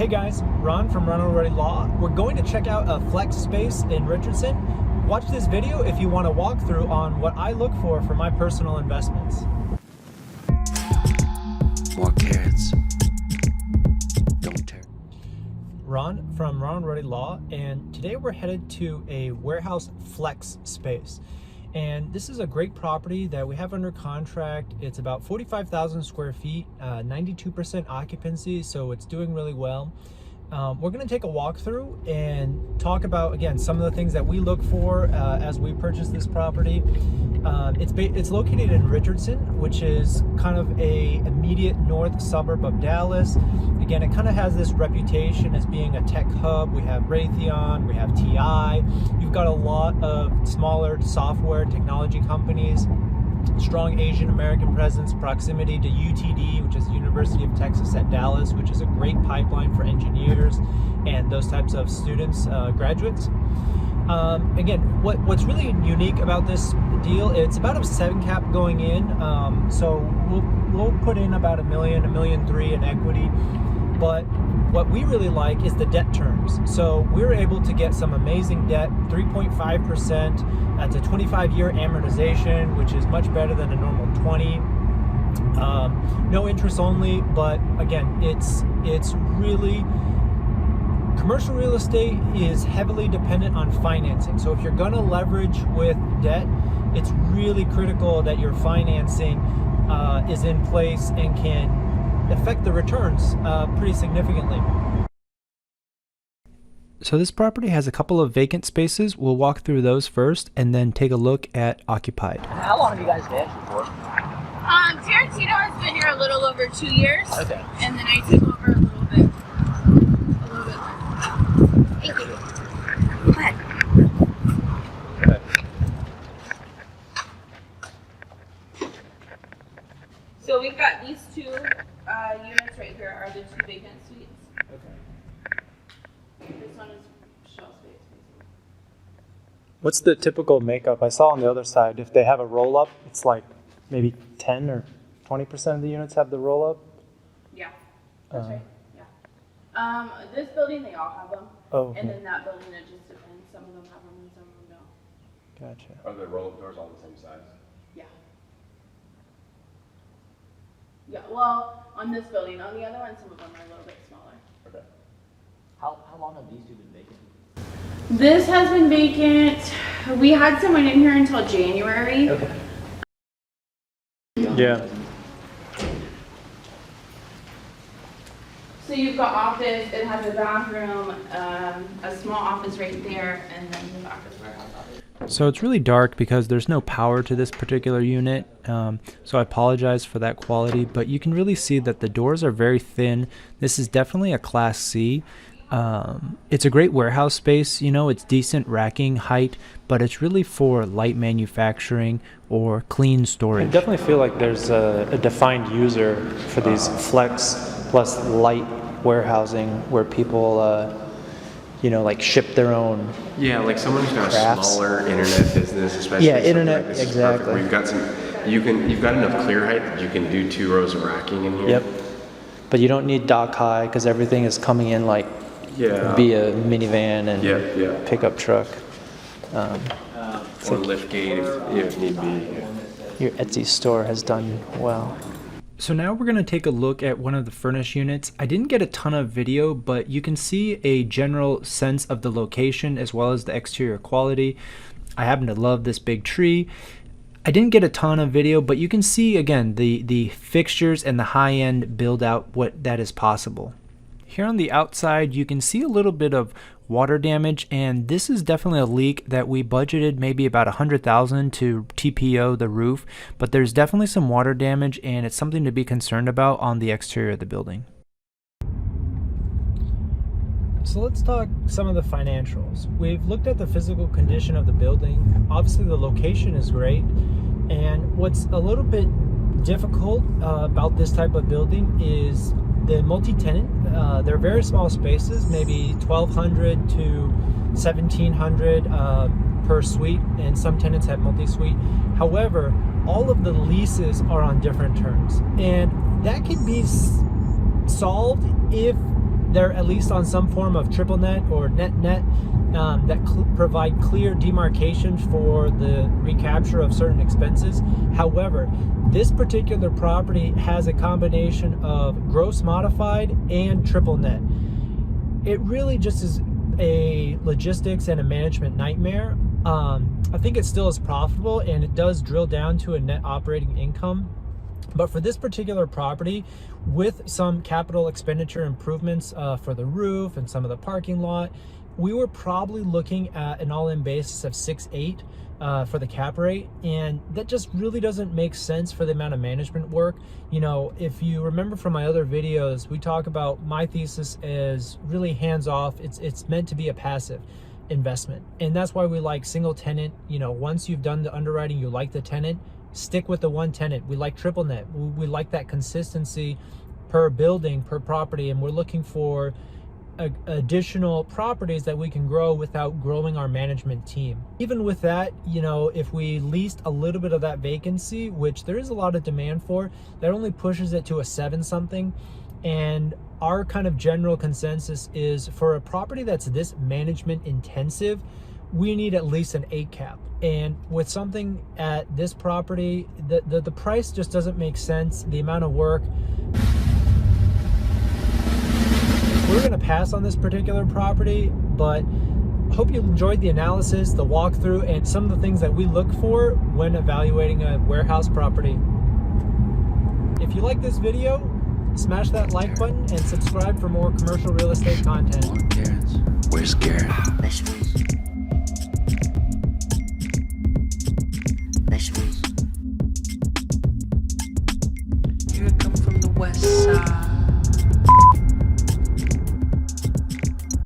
Hey guys, Ron from Ronald Rohde Law. We're going to check out a flex space in Richardson. Watch this video if you want to walk through on what I look for my personal investments. More carrots. Don't tear. Ron from Ronald Rohde Law, and today we're headed to a warehouse flex space. And this is a great property that we have under contract. It's about 45,000 square feet, 92% occupancy, so it's doing really well. We're going to take a walkthrough and talk about, again, some of the things that we look for as we purchase this property. It's located in Richardson, which is kind of a immediate north suburb of Dallas. Again, it kind of has this reputation as being a tech hub. We have Raytheon, we have TI. You've got a lot of smaller software technology companies, strong Asian American presence, proximity to UTD, which is the University of Texas at Dallas, which is a great pipeline for engineers and those types of students, graduates. Again, what's really unique about this deal, it's about a 7 cap going in, so we'll put in about $1 million, $1.3 million in equity. But what we really like is the debt terms. So we're able to get some amazing debt, 3.5%. That's a 25-year amortization, which is much better than a normal 20. No interest only, but again, it's really, commercial real estate is heavily dependent on financing. So if you're gonna leverage with debt, it's really critical that your financing is in place and can affect the returns pretty significantly. So this property has a couple of vacant spaces. We'll walk through those first and then take a look at occupied. How long have you guys been here for? Tarantino has been here a little over 2 years. Okay. And then I took over a little bit less. Thank you. Go ahead. So we've got these two units right here are the 2 vacant suites. Okay. This one is shell space, basically. What's the typical makeup? I saw on the other side, if they have a roll-up, it's like maybe 10 or 20% of the units have the roll-up? Yeah, that's right, yeah. This building, they all have them. Oh, okay. And then that building, it just depends. Some of them have them and some of them don't. Gotcha. Are the roll-up doors all the same size? Yeah. Yeah, well, on this building. On the other one, some of them are a little bit smaller. Okay. How long have these two been vacant? This has been vacant. We had someone in here until January. Okay. Yeah. So you've got office, it has a bathroom, a small office right there, and then the office warehouse office. So it's really dark because there's no power to this particular unit, so I apologize for that quality, but you can really see that the doors are very thin. This is definitely a Class C. It's a great warehouse space, you know, it's decent racking height, but it's really for light manufacturing or clean storage. I definitely feel like there's a defined user for these flex plus light warehousing where people you know, like ship their own. Yeah, like someone who's got crafts. a smaller internet business, especially. Yeah, something internet, like this is exactly. perfect, where you've got some, you've got enough clear height that you can do 2 rows of racking in here. Yep. But you don't need dock high because everything is coming in like via minivan and pickup truck. Or lift gate if need be. Yeah. Your Etsy store has done well. So now we're going to take a look at one of the furnished units. I didn't get a ton of video, but you can see a general sense of the location as well as the exterior quality. I happen to love this big tree. I didn't get a ton of video, but you can see again the fixtures and the high-end build out what that is possible. Here on the outside you can see a little bit of water damage, and this is definitely a leak that we budgeted maybe about $100,000 to TPO the roof, but there's definitely some water damage and it's something to be concerned about on the exterior of the building. So let's talk some of the financials. We've looked at the physical condition of the building. Obviously the location is great, and what's a little bit difficult about this type of building is the multi-tenant. They're very small spaces, maybe 1,200 to 1,700 per suite, and some tenants have multi-suite. However, all of the leases are on different terms, and that can be solved if they're at least on some form of triple net or net that provide clear demarcation for the recapture of certain expenses. However, this particular property has a combination of gross modified and triple net. It really just is a logistics and a management nightmare. I think it still is profitable, and it does drill down to a net operating income. But for this particular property, with some capital expenditure improvements for the roof and some of the parking lot, we were probably looking at an all-in basis of 6.8 for the cap rate, and that just really doesn't make sense for the amount of management work. You know, if you remember from my other videos, we talk about my thesis is really hands-off. It's meant to be a passive investment, and that's why we like single tenant. You know, once you've done the underwriting, you like the tenant, stick with the one tenant. We like triple net. We like that consistency per building, per property, and we're looking for additional properties that we can grow without growing our management team. Even with that, you know, if we leased a little bit of that vacancy, which there is a lot of demand for, that only pushes it to a 7 something. And our kind of general consensus is for a property that's this management intensive, we need at least an 8 cap. And with something at this property, the price just doesn't make sense. The amount of work. We're going to pass on this particular property, but hope you enjoyed the analysis, the walkthrough, and some of the things that we look for when evaluating a warehouse property. If you like this video, smash that like button and subscribe for more commercial real estate content. Where's Garrett?